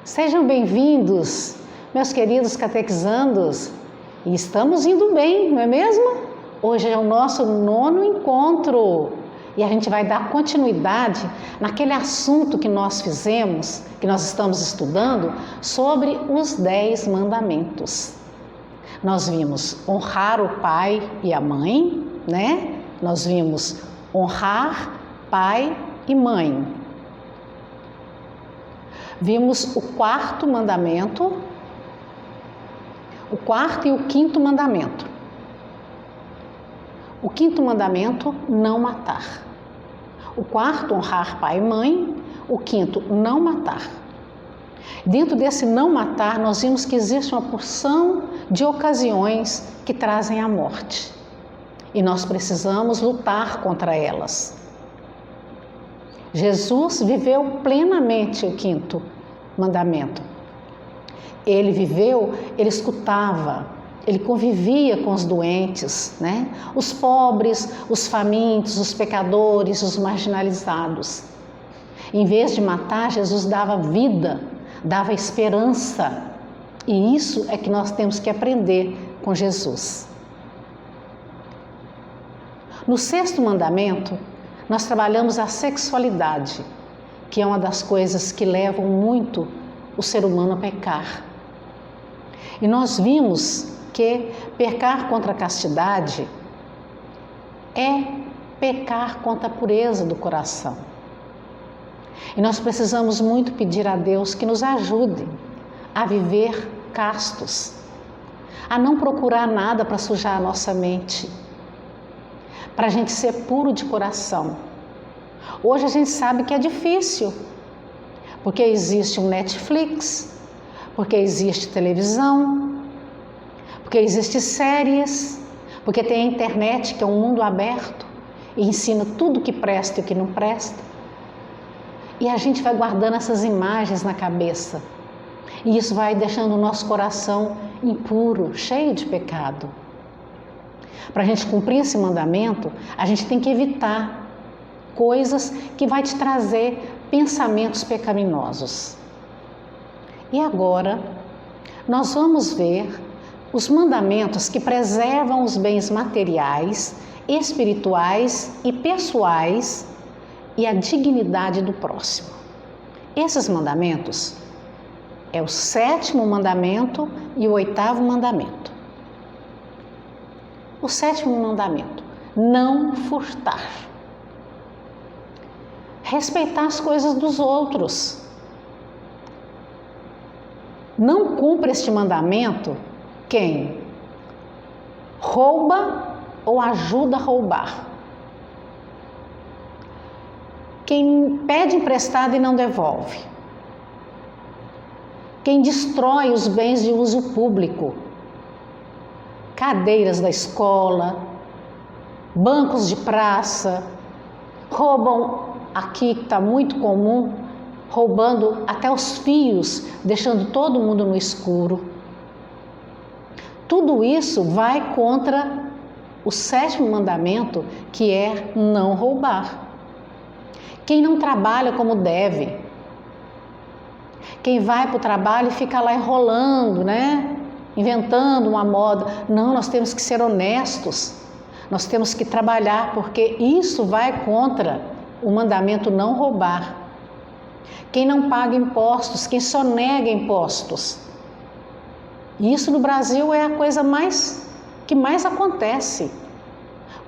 Sejam bem-vindos, meus queridos catequizandos. E estamos indo bem, não é mesmo? Hoje é o nosso 9º encontro e a gente vai dar continuidade naquele assunto que nós fizemos, que nós estamos estudando, sobre os 10 mandamentos. Nós vimos honrar o pai e a mãe, né? Nós vimos honrar pai e mãe. Vimos o 4º mandamento, o 4º e o 5º mandamento. O 5º mandamento, não matar. O 4º, honrar pai e mãe. O 5º, não matar. Dentro desse não matar, nós vimos que existe uma porção de ocasiões que trazem a morte. E nós precisamos lutar contra elas. Jesus viveu plenamente o 5º mandamento. Ele viveu, ele escutava, ele convivia com os doentes, né? Os pobres, os famintos, os pecadores, os marginalizados. Em vez de matar, Jesus dava vida, dava esperança. E isso é que nós temos que aprender com Jesus. No 6º mandamento, nós trabalhamos a sexualidade, que é uma das coisas que levam muito o ser humano a pecar. E nós vimos que pecar contra a castidade é pecar contra a pureza do coração. E nós precisamos muito pedir a Deus que nos ajude a viver castos, a não procurar nada para sujar a nossa mente, para a gente ser puro de coração. Hoje a gente sabe que é difícil, porque existe um Netflix, porque existe televisão, porque existe séries, porque tem a internet, que é um mundo aberto e ensina tudo que presta e o que não presta. E a gente vai guardando essas imagens na cabeça. E isso vai deixando o nosso coração impuro, cheio de pecado. Para a gente cumprir esse mandamento, a gente tem que evitar coisas que vai te trazer pensamentos pecaminosos. E agora, nós vamos ver os mandamentos que preservam os bens materiais, espirituais e pessoais e a dignidade do próximo. Esses mandamentos é o 7º mandamento e o 8º mandamento. O 7º mandamento, não furtar. Respeitar as coisas dos outros. Não cumpre este mandamento quem rouba ou ajuda a roubar. Quem pede emprestado e não devolve. Quem destrói os bens de uso público. Cadeiras da escola, bancos de praça, roubam, aqui que está muito comum, roubando até os fios, deixando todo mundo no escuro. Tudo isso vai contra o 7º mandamento, que é não roubar. Quem não trabalha como deve, quem vai para o trabalho e fica lá enrolando, né? Inventando uma moda. Não, nós temos que ser honestos, nós temos que trabalhar, porque isso vai contra o mandamento não roubar. Quem não paga impostos, quem só nega impostos. Isso no Brasil é a coisa que mais acontece.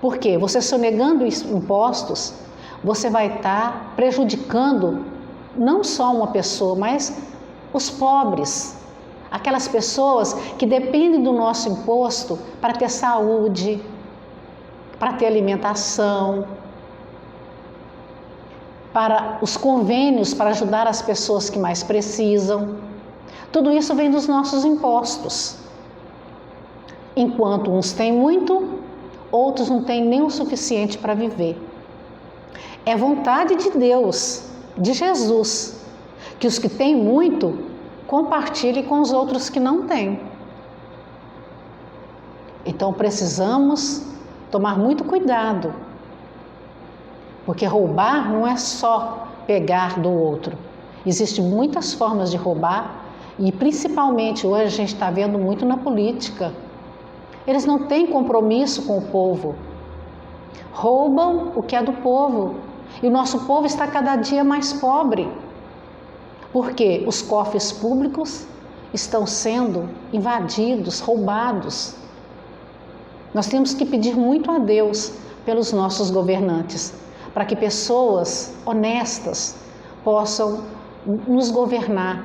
Por quê? Você sonegando impostos, você vai estar prejudicando não só uma pessoa, mas os pobres. Aquelas pessoas que dependem do nosso imposto para ter saúde, para ter alimentação, para os convênios para ajudar as pessoas que mais precisam. Tudo isso vem dos nossos impostos. Enquanto uns têm muito, outros não têm nem o suficiente para viver. É vontade de Deus, de Jesus, que os que têm muito compartilhe com os outros que não têm. Então precisamos tomar muito cuidado, porque roubar não é só pegar do outro, Existem muitas formas de roubar e principalmente hoje a gente está vendo muito na política. Eles não têm compromisso com o povo. Roubam o que é do povo. E o nosso povo está cada dia mais pobre. Porque os cofres públicos estão sendo invadidos, roubados. Nós temos que pedir muito a Deus pelos nossos governantes, para que pessoas honestas possam nos governar,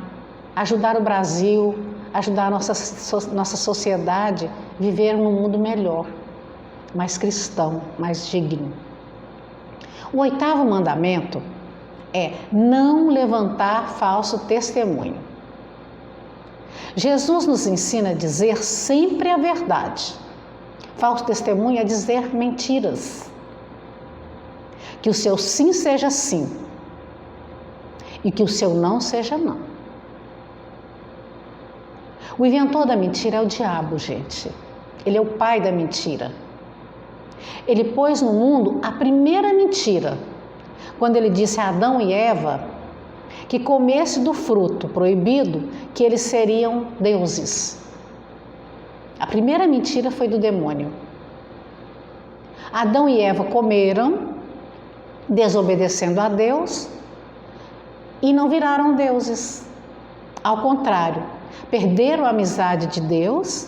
ajudar o Brasil, ajudar a nossa sociedade a viver num mundo melhor, mais cristão, mais digno. O 8º mandamento é não levantar falso testemunho. Jesus nos ensina a dizer sempre a verdade. Falso testemunho é dizer mentiras. Que o seu sim seja sim e que o seu não seja não. O inventor da mentira é o diabo, gente. Ele é o pai da mentira. Ele pôs no mundo a primeira mentira, quando ele disse a Adão e Eva que comesse do fruto proibido, que eles seriam deuses. A primeira mentira foi do demônio. Adão e Eva comeram, desobedecendo a Deus, e não viraram deuses. Ao contrário, perderam a amizade de Deus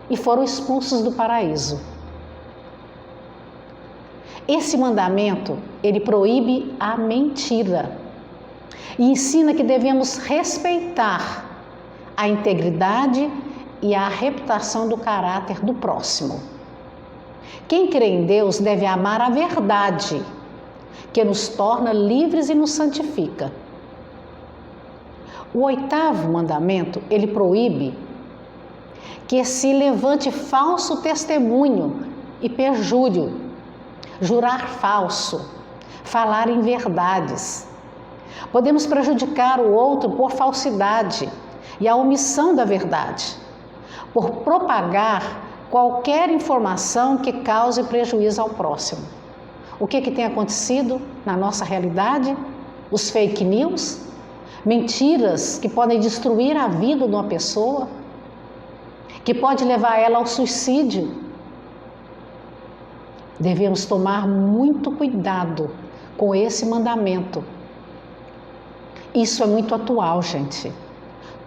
e foram expulsos do paraíso. Esse mandamento, ele proíbe a mentira e ensina que devemos respeitar a integridade e a reputação do caráter do próximo. Quem crê em Deus deve amar a verdade, que nos torna livres e nos santifica. O 8º mandamento, ele proíbe que se levante falso testemunho e perjúrio, jurar falso, falar inverdades. Podemos prejudicar o outro por falsidade e a omissão da verdade, por propagar qualquer informação que cause prejuízo ao próximo. O que tem acontecido na nossa realidade? Os fake news, mentiras que podem destruir a vida de uma pessoa, que pode levar ela ao suicídio. Devemos tomar muito cuidado com esse mandamento. Isso é muito atual, gente.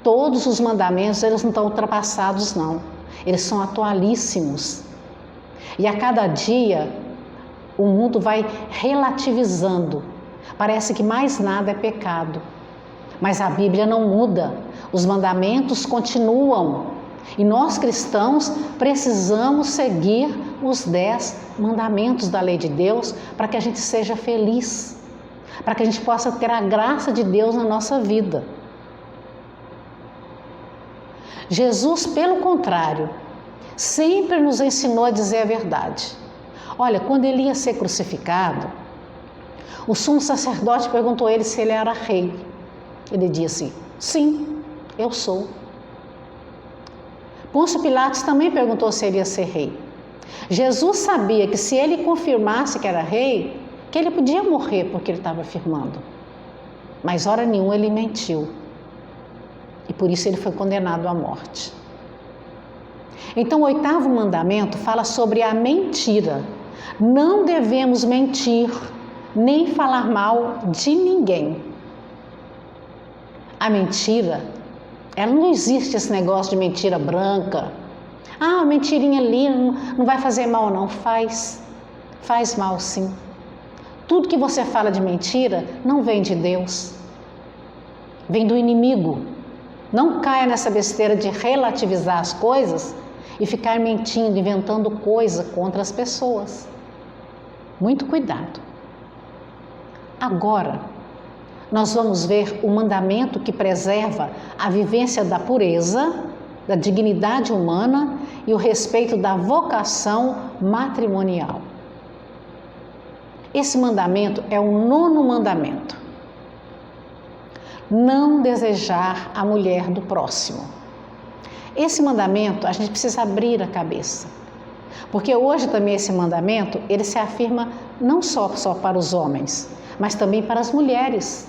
Todos os mandamentos, eles não estão ultrapassados, não. Eles são atualíssimos. E a cada dia, o mundo vai relativizando. Parece que mais nada é pecado. Mas a Bíblia não muda. Os mandamentos continuam. E nós cristãos precisamos seguir os 10 mandamentos da lei de Deus para que a gente seja feliz, para que a gente possa ter a graça de Deus na nossa vida. Jesus, pelo contrário, sempre nos ensinou a dizer a verdade. Olha, quando ele ia ser crucificado, o sumo sacerdote perguntou a ele se ele era rei. Ele disse, sim, eu sou. Pôncio Pilatos também perguntou se ele ia ser rei. Jesus sabia que se ele confirmasse que era rei, que ele podia morrer porque ele estava afirmando. Mas hora nenhuma ele mentiu. E por isso ele foi condenado à morte. Então o 8º mandamento fala sobre a mentira. Não devemos mentir, nem falar mal de ninguém. A mentira, ela não existe esse negócio de mentira branca. Ah, mentirinha ali não vai fazer mal não. Faz mal sim. Tudo que você fala de mentira não vem de Deus. Vem do inimigo. Não caia nessa besteira de relativizar as coisas e ficar mentindo, inventando coisa contra as pessoas. Muito cuidado. Agora, nós vamos ver o mandamento que preserva a vivência da pureza, da dignidade humana e o respeito da vocação matrimonial. Esse mandamento é o 9º mandamento. Não desejar a mulher do próximo. Esse mandamento, a gente precisa abrir a cabeça. Porque hoje também esse mandamento, ele se afirma não só para os homens, mas também para as mulheres.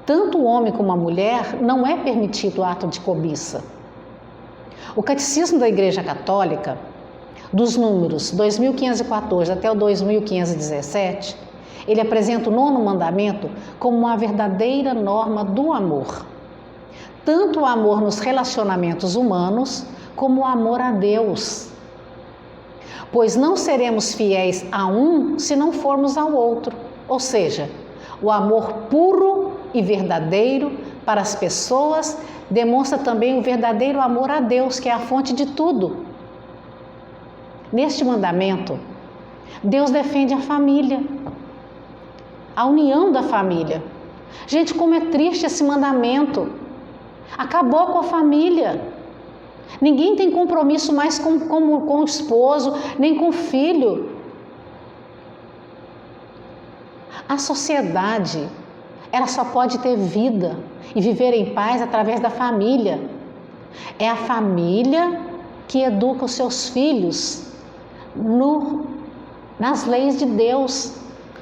tanto o homem como a mulher, não é permitido o ato de cobiça. O Catecismo da Igreja Católica, dos números 2514 até o 2517, ele apresenta o 9º mandamento como uma verdadeira norma do amor. Tanto o amor nos relacionamentos humanos, como o amor a Deus. Pois não seremos fiéis a um se não formos ao outro. Ou seja, o amor puro e verdadeiro para as pessoas demonstra também o verdadeiro amor a Deus, que é a fonte de tudo. Neste mandamento, Deus defende a família, a união da família. Gente, como é triste esse mandamento. Acabou com a família. Ninguém tem compromisso mais com o esposo, nem com o filho. A sociedade, ela só pode ter vida e viver em paz através da família. É a família que educa os seus filhos nas leis de Deus,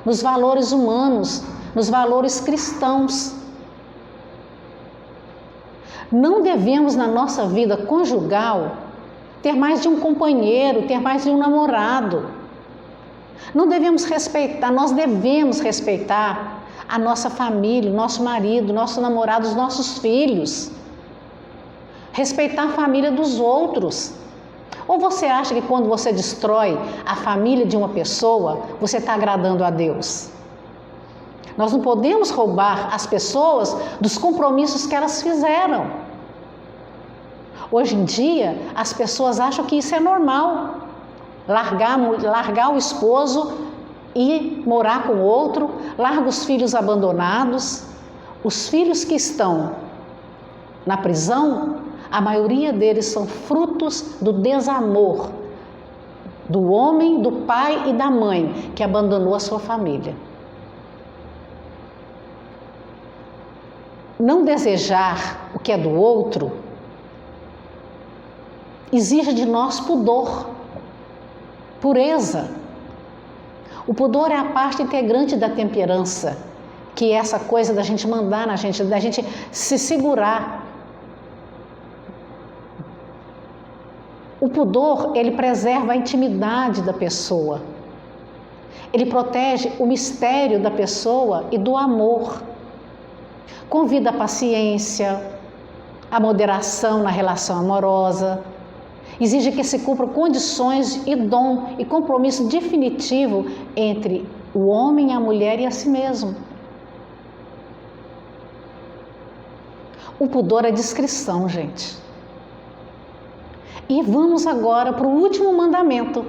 nos valores humanos, nos valores cristãos. Não devemos, na nossa vida conjugal, ter mais de um companheiro, ter mais de um namorado. Nós devemos respeitar a nossa família, o nosso marido, o nosso namorado, os nossos filhos. Respeitar a família dos outros. Ou você acha que quando você destrói a família de uma pessoa, você está agradando a Deus? Nós não podemos roubar as pessoas dos compromissos que elas fizeram. Hoje em dia, as pessoas acham que isso é normal. Largar o esposo e morar com o outro, larga os filhos abandonados. Os filhos que estão na prisão, a maioria deles são frutos do desamor do homem, do pai e da mãe que abandonou a sua família. Não desejar o que é do outro exige de nós pudor, pureza. O pudor é a parte integrante da temperança, que é essa coisa da gente mandar na gente, da gente se segurar. O pudor, ele preserva a intimidade da pessoa. Ele protege o mistério da pessoa e do amor. Convida a paciência, a moderação na relação amorosa. Exige que se cumpram condições e dom e compromisso definitivo entre o homem, a mulher e a si mesmo. O pudor é discrição, gente. E vamos agora para o último mandamento.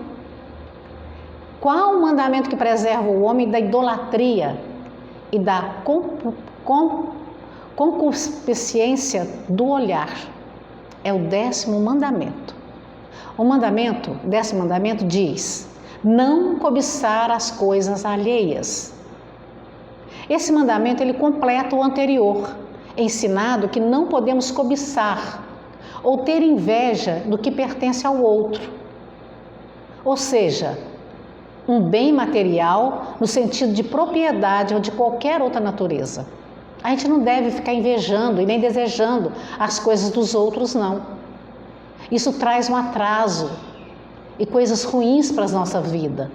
Qual o mandamento que preserva o homem da idolatria e da concupiscência do olhar? É o 10º mandamento. O 10º mandamento diz: não cobiçar as coisas alheias. Esse mandamento ele completa o anterior, ensinado que não podemos cobiçar ou ter inveja do que pertence ao outro. Ou seja, um bem material no sentido de propriedade ou de qualquer outra natureza. A gente não deve ficar invejando e nem desejando as coisas dos outros, não. Isso traz um atraso e coisas ruins para a nossa vida.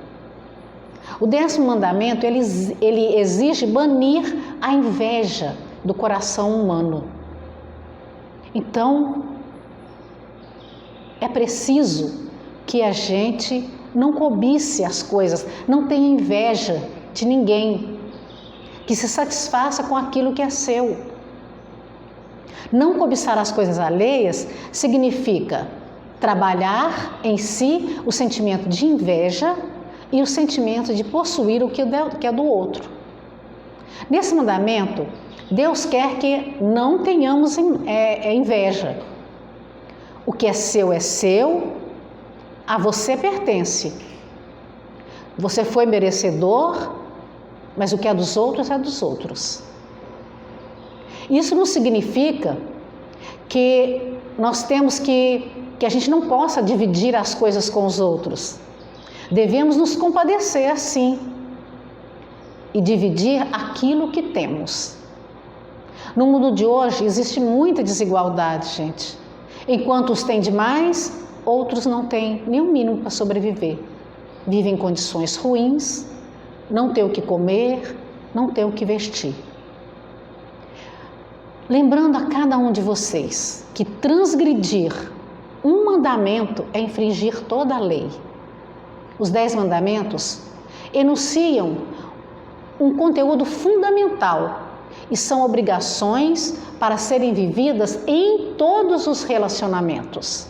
O 10º mandamento, ele exige banir a inveja do coração humano. Então, é preciso que a gente não cobice as coisas, não tenha inveja de ninguém, que se satisfaça com aquilo que é seu. Não cobiçar as coisas alheias significa trabalhar em si o sentimento de inveja e o sentimento de possuir o que é do outro. Nesse mandamento, Deus quer que não tenhamos inveja. O que é seu, a você pertence. Você foi merecedor, mas o que é dos outros é dos outros. Isso não significa que nós temos que a gente não possa dividir as coisas com os outros. Devemos nos compadecer, sim, e dividir aquilo que temos. No mundo de hoje existe muita desigualdade, gente. Enquanto uns têm demais, outros não têm nem o mínimo para sobreviver. Vivem em condições ruins, não têm o que comer, não têm o que vestir. Lembrando a cada um de vocês que transgredir um mandamento é infringir toda a lei. Os 10 mandamentos enunciam um conteúdo fundamental e são obrigações para serem vividas em todos os relacionamentos.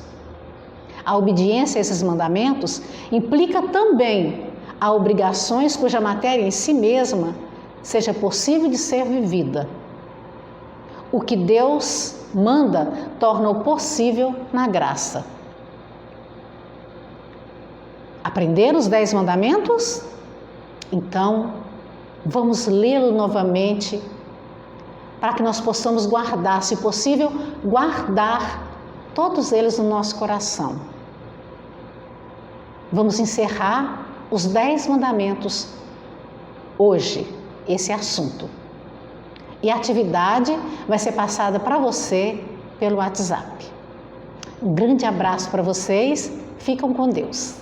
A obediência a esses mandamentos implica também a obrigações cuja matéria em si mesma seja possível de ser vivida. O que Deus manda torna-o possível na graça. Aprender os 10 mandamentos? Então, vamos lê-lo novamente para que nós possamos guardar, se possível, guardar todos eles no nosso coração. Vamos encerrar os 10 mandamentos hoje, esse assunto. E a atividade vai ser passada para você pelo WhatsApp. Um grande abraço para vocês, ficam com Deus.